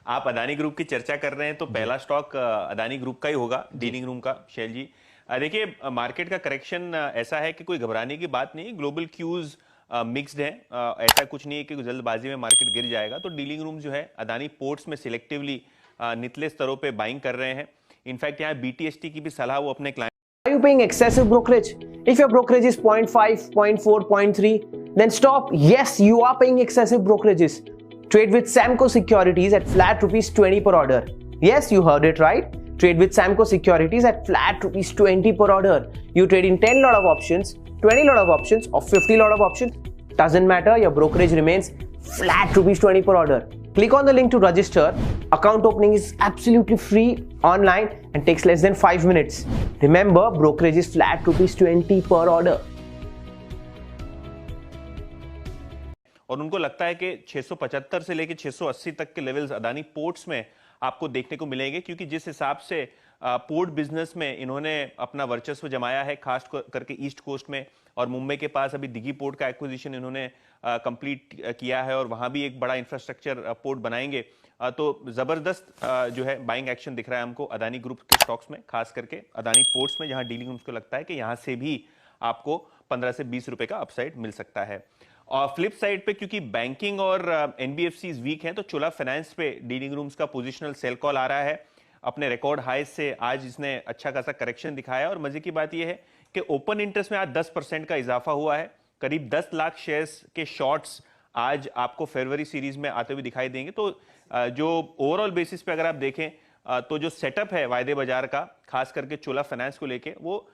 आप अदानी ग्रुप की चर्चा कर रहे हैं तो पहला स्टॉक अदानी ग्रुप का ही होगा, डीलिंग रूम का। शैल जी, देखिए मार्केट का करेक्शन ऐसा है कि कोई घबराने की बात नहीं। ग्लोबल क्यूज मिक्स्ड है, ऐसा कुछ नहीं है कि जल्दबाजी में मार्केट गिर जाएगा। तो डीलिंग रूम जो है अदानी पोर्ट्स में सिलेक्टिवली निचले स्तरों पे बाइंग कर रहे हैं। इनफैक्ट यहाँ बीटीएसटी की भी सलाह वो अपने client. Are you paying excessive brokerage? If your brokerage is 0.5, 0.4, 0.3, then stop. Yes, you are paying excessive brokerages. Trade with Samco Securities at flat rupees 20 per order. Yes, you heard it right. Trade with Samco Securities at flat rupees 20 per order. You trade in 10 lot of options, 20 lot of options, or 50 lot of options. Doesn't matter. Your brokerage remains flat rupees 20 per order. Click on the link to register. Account opening is absolutely free online and takes less than 5 minutes. Remember, brokerage is flat rupees 20 per order. और उनको लगता है कि 675 से लेकर 680 तक के levels Adani ports में आपको देखने को मिलेंगे, क्योंकि जिस हिसाब से पोर्ट बिजनेस में इन्होंने अपना वर्चस्व जमाया है, खास करके ईस्ट कोस्ट में, और मुंबई के पास अभी दिघी पोर्ट का एक्विजिशन इन्होंने कंप्लीट किया है और वहां भी एक बड़ा इंफ्रास्ट्रक्चर पोर्ट बनाएंगे। तो जबरदस्त जो है बाइंग एक्शन दिख रहा है हमको अदानी ग्रुप के स्टॉक्स में, खास करके अदानी पोर्ट्स में, जहां डीलिंग को लगता है कि यहां से भी आपको 15 से 20 रुपए का अपसाइड मिल सकता है। और फ्लिप साइड पे क्योंकि बैंकिंग और एनबीएफसी वीक हैं, तो चोला फाइनेंस पे डीलिंग रूम्स का पोजिशनल सेल कॉल आ रहा है। अपने रिकॉर्ड हाई से आज इसने अच्छा खासा करेक्शन दिखाया, और मजे की बात यह है कि ओपन इंटरेस्ट में आज 10% का इजाफा हुआ है। करीब 10 लाख शेयर्स के शॉर्ट्स आज आपको फरवरी सीरीज में आते हुए दिखाई देंगे। तो जो ओवरऑल बेसिस पे अगर आप देखें तो जो सेटअप है वायदे बाजार का, खास करके चोला फाइनेंस को लेके, वो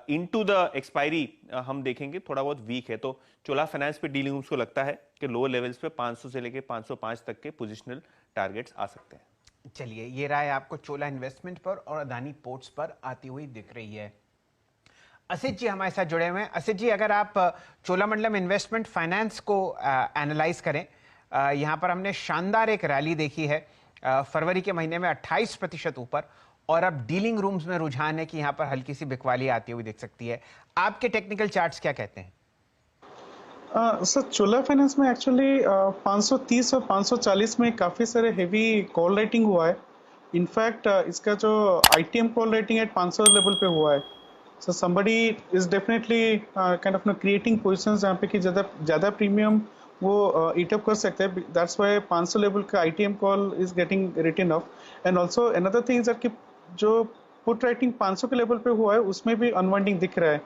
इनटू द एक्सपायरी हम देखेंगे थोड़ा बहुत वीक है। तो चोला फाइनेंस पे डीलिंग को लगता है कि लोअर लेवल्स पे 500 से लेके 505 तक के पोजिशनल टारगेट्स आ सकते हैं। चलिए, ये राय आपको चोला इन्वेस्टमेंट पर और अदानी पोर्ट्स पर आती हुई दिख रही है। असित जी हमारे साथ जुड़े हुए हैं। असित जी, अगर आप चोलामंडलम इन्वेस्टमेंट फाइनेंस को एनालाइज करें, यहाँ पर हमने शानदार एक रैली देखी है फरवरी के महीने में 28% ऊपर, और अब डीलिंग रूम्स में रुझान है कि यहाँ पर हल्की सी बिकवाली आती हुई दिख सकती है। आपके टेक्निकल चार्ट्स क्या कहते हैं? सर, चोला फाइनेंस में एक्चुअली 530 और 540 में काफ़ी सारे हेवी कॉल राइटिंग हुआ है। इनफैक्ट इसका जो ITM call writing at 500 level पे हुआ है। So somebody is definitely kind of creating positions जहाँ पे कि ज़्यादा प्रीमियम वो ईट अप कर सकते हैं। दैट्स वाई 500 लेवल का ITM call is getting written off. And also another thing is that कि जो पुट राइटिंग 500 के लेवल पे हुआ है उसमें भी अनवाइंडिंग दिख रहा है।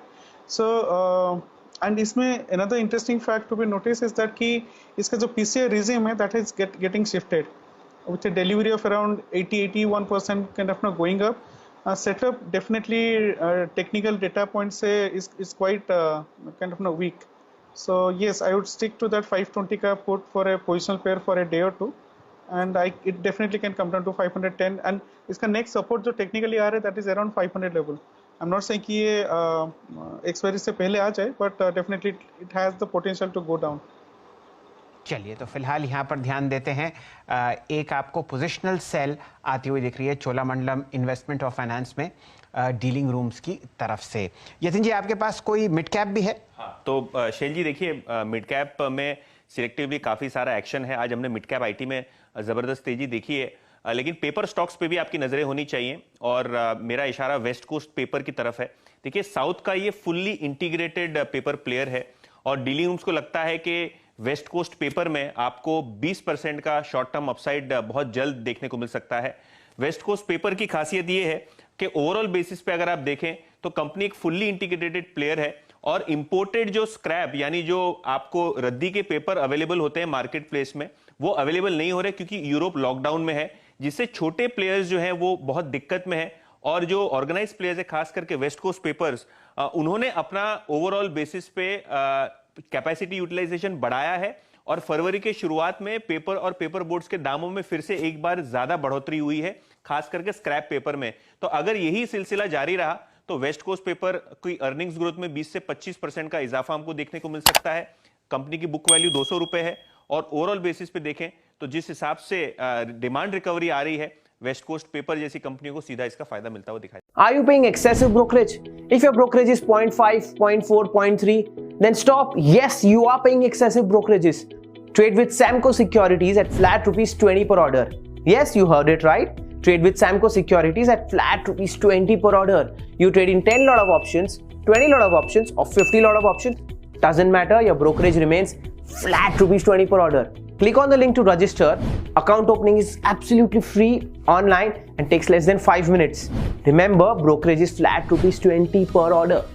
सो एंड इसमें another interesting fact to be notice is that कि इसका जो पीसीआई रिजिम है that is getting shifted with a delivery of around 80-81% kind of going up. Setup definitely technical data points say is quite kind of weak. So yes, I would stick to that 520 ka put for a positional pair for a day or two, and it definitely can come down to 510. And इसका next support जो technically आ रहा है that is around 500 level. I'm not saying कि ये expiry से पहले आ जाए, but definitely it has the potential to go down. चलिए, तो फिलहाल यहाँ पर ध्यान देते हैं। एक आपको पोजिशनल सेल आती हुई दिख रही है चोलामंडलम इन्वेस्टमेंट और फाइनेंस में डीलिंग रूम्स की तरफ से। यतिन जी, आपके पास कोई मिड कैप भी है? हाँ, तो शैल जी देखिए, मिड कैप में सिलेक्टिवली काफ़ी सारा एक्शन है। आज हमने मिड कैप आईटी में ज़बरदस्त तेजी देखी है, लेकिन पेपर स्टॉक्स पे भी आपकी नज़रें होनी चाहिए, और मेरा इशारा वेस्ट कोस्ट पेपर की तरफ है। देखिए, साउथ का ये फुल्ली इंटीग्रेटेड पेपर प्लेयर है, और डीलिंग रूम्स को लगता है कि वेस्ट कोस्ट पेपर में आपको 20% का शॉर्ट टर्म अपसाइड बहुत जल्द देखने को मिल सकता है। वेस्ट कोस्ट पेपर की खासियत यह है कि ओवरऑल बेसिस पे अगर आप देखें तो कंपनी एक फुल्ली इंटीग्रेटेड प्लेयर है, और इंपोर्टेड जो स्क्रैप यानी जो आपको रद्दी के पेपर अवेलेबल होते हैं मार्केट प्लेस में, वो अवेलेबल नहीं हो रहे क्योंकि यूरोप लॉकडाउन में है, जिससे छोटे प्लेयर्स जो हैं वो बहुत दिक्कत में है। और जो ऑर्गेनाइज प्लेयर्स है, खास करके वेस्ट कोस्ट पेपर्स, उन्होंने अपना ओवरऑल बेसिस पे कैपेसिटी यूटिलाइजेशन बढ़ाया है, और फरवरी के शुरुआत में पेपर और पेपर बोर्ड्स के दामों में फिर से एक बार ज्यादा बढ़ोतरी हुई है, खास करके स्क्रैप पेपर में। तो अगर यही सिलसिला जारी रहा तो वेस्ट कोस्ट पेपर की अर्निंग्स ग्रोथ में 20 से 25% का इजाफा हमको देखने को मिल सकता है। कंपनी की बुक वैल्यू 200 रुपए है, और ओवरऑल बेसिस पे देखें तो जिस हिसाब से डिमांड रिकवरी आ रही है, वेस्ट कोस्ट पेपर जैसी कंपनियों को सीधा इसका फायदा मिलता हुआ दिखाई। Are you paying excessive brokerage? If your brokerage is 0.5, 0.4, 0.3, then stop. Yes, you are paying excessive brokerages. Trade with Samco Securities at flat rupees 20 per order. Yes, you heard it right. Trade with Samco Securities at flat rupees 20 per order. You trade in 10 lot of options, 20 lot of options, or 50 lot of options. Doesn't matter, your brokerage remains flat rupees 20 per order. Click on the link to register. Account opening is absolutely free online and takes less than 5 minutes. Remember, brokerage is flat rupees 20 per order.